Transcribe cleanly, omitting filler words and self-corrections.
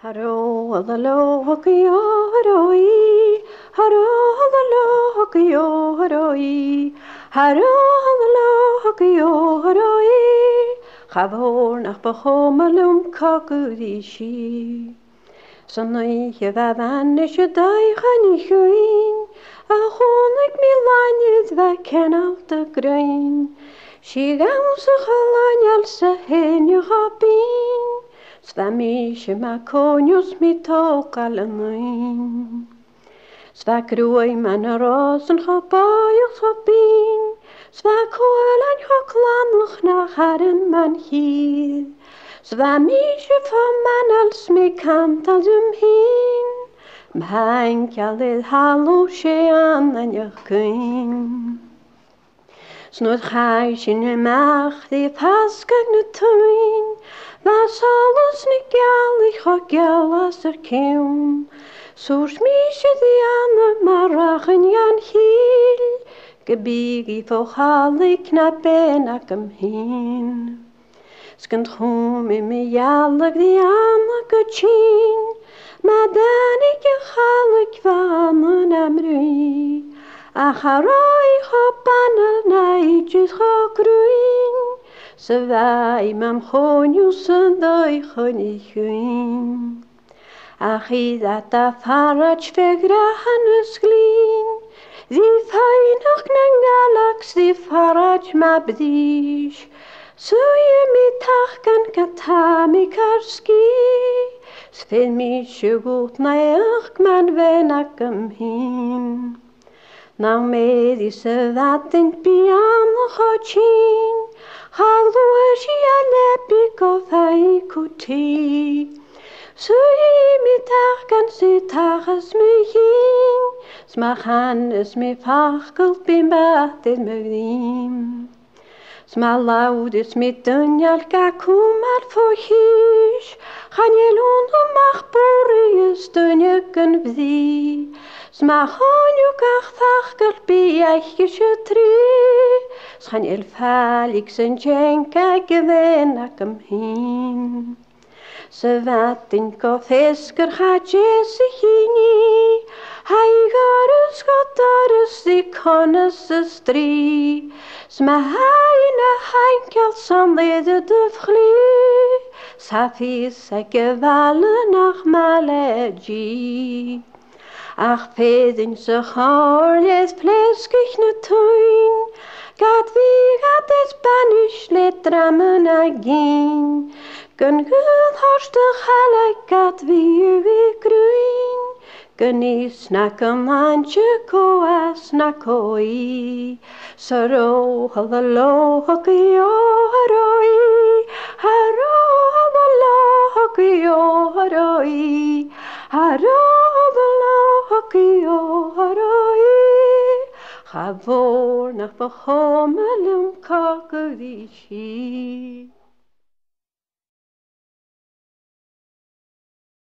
Haro alalo hokiyo haroi, haro alalo hokiyo haroi, haro alalo hokiyo haroi. Chavor nach bachomalum kakurishi. Sonai jevavan is je daigen chuin, a chonig milaniet va ken auf de grain. Shigam se chalanyal se hen je rapin. Svamische makonius mit tokalamin. Svakrui man rosen chabayach chapin. Svakholan choklanach nach haren man hier. Svamische van man als me kantal hin. Mijn kalil hallo shean an yakin. Snoot gaisje ne macht die paskag ne tuin. Was alles niet geldig gaat als er komt. Zo smies je die aan maar rachen jan heel. Gebiegi volgalig knap en ik hem heen. Skant home in me jallig die aan kachin. Maar dan ik je galig van een amrui. Ach harai hopanel naidjes gekruin. Ze wij mam chonius en doi chonichuin. Ach i dat a farach vegrahan us glin. Die feinach nen galax die farach mabdish. So je mitach kan katami karski. Sven mi sjugut na ach man venakam hin. Nou med i se vatten piano chochin. Halloashi alepiko faikuti. Sui mitach kan sitagas me hin. Smachan es me fachgult bimbatet me vdim. Sma laudis mit dunjal kakumar fohish. Chanjelun mach burius dunjaken vdi. Sma honjuk ach fachgult bi eichgische tri. Schan Felix en Jenka gewenakam hin. Ze vatin ko fisker gaat zich hini. Hij garus gotarus die konnes stri. Sma heine heinkel som lede de vgli. Safis gewallen nach malegi. Ach pedin se horjes pleskig ne tuin. Gat wie gat es Spanisch letramen agin. Gun gul horstig gelijk gat wie gruin. Gun snakken handje koa snakoi. Saro halalo hokiyo haroi. Haro halalo hokiyo haroi. Haro halalo hokiyo haroi. Chavor nach bachomalum kakurishi.